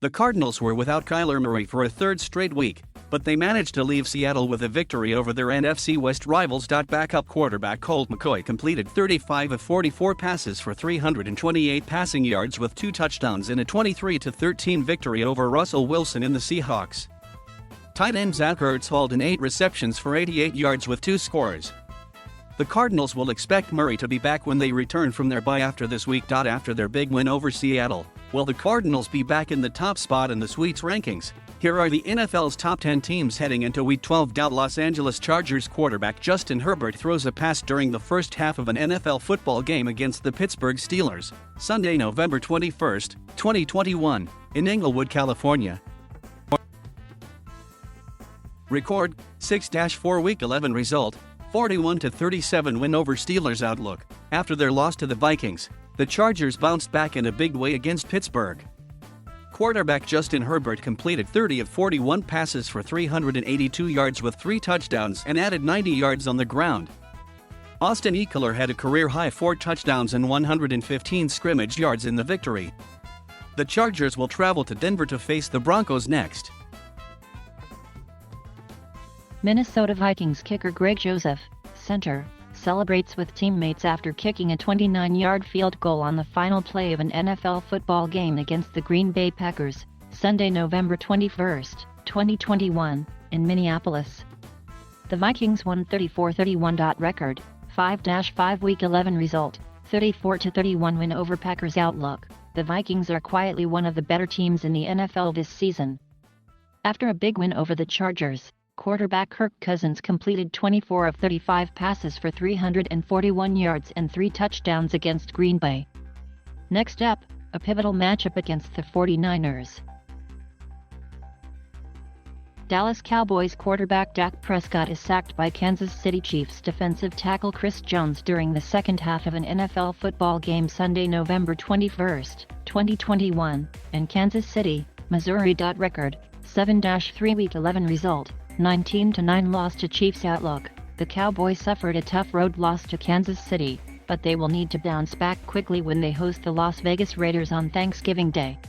The Cardinals were without Kyler Murray for a third straight week, but they managed to leave Seattle with a victory over their NFC West rivals.Backup quarterback Colt McCoy completed 35 of 44 passes for 328 passing yards with 2 touchdowns in a 23-13 victory over Russell Wilson in the Seahawks. Tight end Zach Ertz hauled in 8 receptions for 88 yards with 2 scores. The Cardinals will expect Murray to be back when they return from their bye after this week. After their big win over Seattle, will the Cardinals be back in the top spot in the Suites rankings? Here are the NFL's top 10 teams heading into Week 12. Los Angeles Chargers quarterback Justin Herbert throws a pass during the first half of an NFL football game against the Pittsburgh Steelers, Sunday, November 21, 2021, in Inglewood, California. Record, 6-4 Week 11 result, 41-37 win over Steelers. Outlook: after their loss to the Vikings, the Chargers bounced back in a big way against Pittsburgh. Quarterback Justin Herbert completed 30 of 41 passes for 382 yards with 3 touchdowns and added 90 yards on the ground. Austin Eckler had a career-high 4 touchdowns and 115 scrimmage yards in the victory. The Chargers will travel to Denver to face the Broncos next. Minnesota Vikings kicker Greg Joseph, center, celebrates with teammates after kicking a 29-yard field goal on the final play of an NFL football game against the Green Bay Packers, Sunday, November 21, 2021, in Minneapolis. The Vikings won 34-31. Record, 5-5 Week 11 result, 34-31 win over Packers. Outlook: the Vikings are quietly one of the better teams in the NFL this season. After a big win over the Chargers, quarterback Kirk Cousins completed 24 of 35 passes for 341 yards and 3 touchdowns against Green Bay. Next up, a pivotal matchup against the 49ers. Dallas Cowboys quarterback Dak Prescott is sacked by Kansas City Chiefs defensive tackle Chris Jones during the second half of an NFL football game Sunday, November 21, 2021, in Kansas City, Missouri. Record, 7-3 Week 11 result, 19-9 loss to Chiefs. Outlook: the Cowboys suffered a tough road loss to Kansas City, but they will need to bounce back quickly when they host the Las Vegas Raiders on Thanksgiving Day.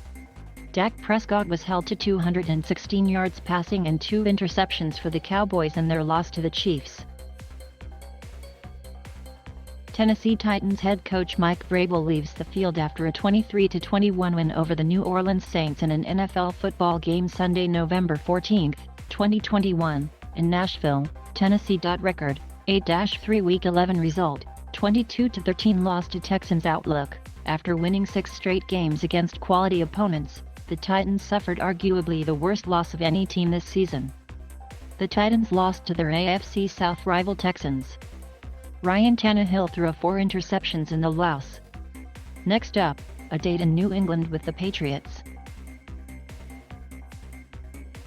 Dak Prescott was held to 216 yards passing and 2 interceptions for the Cowboys in their loss to the Chiefs. Tennessee Titans head coach Mike Vrabel leaves the field after a 23-21 win over the New Orleans Saints in an NFL football game Sunday, November 14, 2021, in Nashville, Tennessee. Record, 8-3 Week 11 result, 22-13 loss to Texans. Outlook: after winning 6 straight games against quality opponents, the Titans suffered arguably the worst loss of any team this season. The Titans lost to their AFC South rival Texans. Ryan Tannehill threw 4 interceptions in the loss. Next up, a date in New England with the Patriots.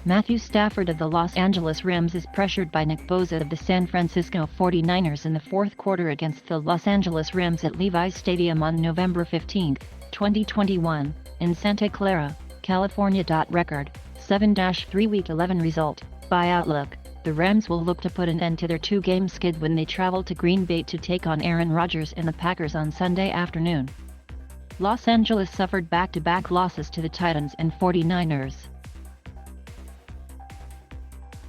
Matthew Stafford of the Los Angeles Rams is pressured by Nick Bosa of the San Francisco 49ers in the fourth quarter against the Los Angeles Rams at Levi's Stadium on November 15, 2021, in Santa Clara, California. Record, 7-3 Week 11 result, by Outlook: the Rams will look to put an end to their 2-game skid when they travel to Green Bay to take on Aaron Rodgers and the Packers on Sunday afternoon. Los Angeles suffered back-to-back losses to the Titans and 49ers.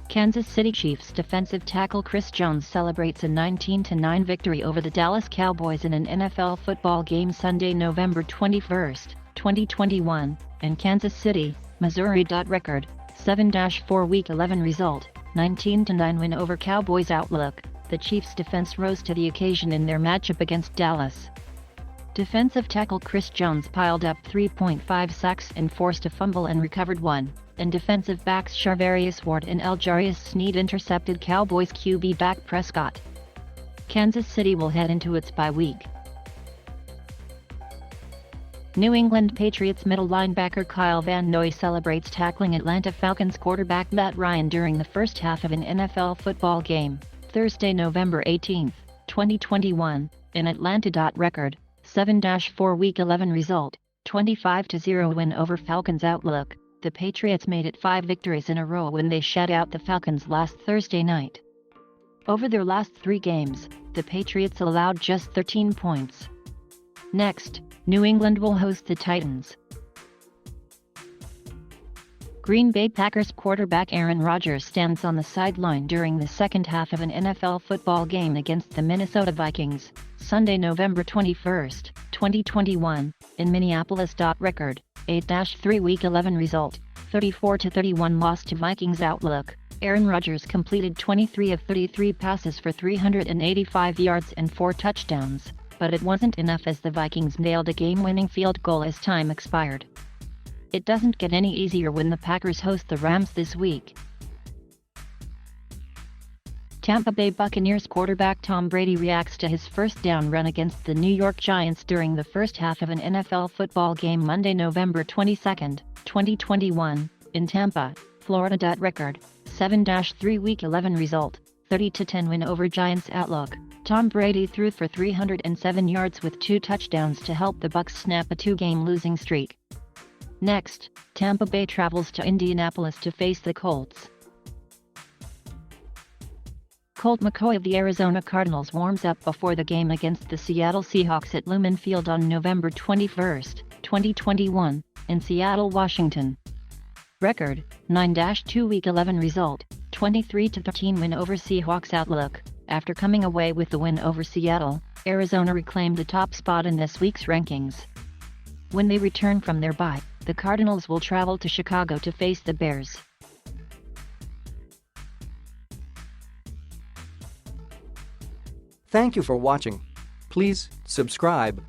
Kansas City Chiefs defensive tackle Chris Jones celebrates a 19-9 victory over the Dallas Cowboys in an NFL football game Sunday, November 21, 2021, in Kansas City, Missouri. Record, 7-4 Week 11 result, 19-9 win over Cowboys. Outlook: the Chiefs' defense rose to the occasion in their matchup against Dallas. Defensive tackle Chris Jones piled up 3.5 sacks and forced a fumble and recovered 1, and defensive backs Charvarius Ward and Aljarius Sneed intercepted Cowboys QB Dak Prescott. Kansas City will head into its bye week. New England Patriots middle linebacker Kyle Van Noy celebrates tackling Atlanta Falcons quarterback Matt Ryan during the first half of an NFL football game, Thursday, November 18, 2021, in Atlanta. Record, 7-4 Week 11 result, 25-0 win over Falcons. Outlook: the Patriots made it 5 victories in a row when they shut out the Falcons last Thursday night. Over their last 3 games, the Patriots allowed just 13 points. Next, New England will host the Titans. Green Bay Packers quarterback Aaron Rodgers stands on the sideline during the second half of an NFL football game against the Minnesota Vikings, Sunday, November 21, 2021, in Minneapolis. Record, 8-3 Week 11 result, 34-31 loss to Vikings. Outlook. Aaron Rodgers completed 23 of 33 passes for 385 yards and 4 touchdowns, but it wasn't enough as the Vikings nailed a game-winning field goal as time expired. It doesn't get any easier when the Packers host the Rams this week. Tampa Bay Buccaneers quarterback Tom Brady reacts to his first down run against the New York Giants during the first half of an NFL football game Monday, November 22, 2021, in Tampa, Florida. Record, 7-3 Week 11 result, 30-10 win over Giants. Outlook. Tom Brady threw for 307 yards with 2 touchdowns to help the Bucs snap a 2-game losing streak. Next, Tampa Bay travels to Indianapolis to face the Colts. Colt McCoy of the Arizona Cardinals warms up before the game against the Seattle Seahawks at Lumen Field on November 21, 2021, in Seattle, Washington. Record, 9-2 Week 11 result, 23-13 win over Seahawks. Outlook. After coming away with the win over Seattle, Arizona reclaimed the top spot in this week's rankings. When they return from their bye, the Cardinals will travel to Chicago to face the Bears. Thank you for watching. Please subscribe.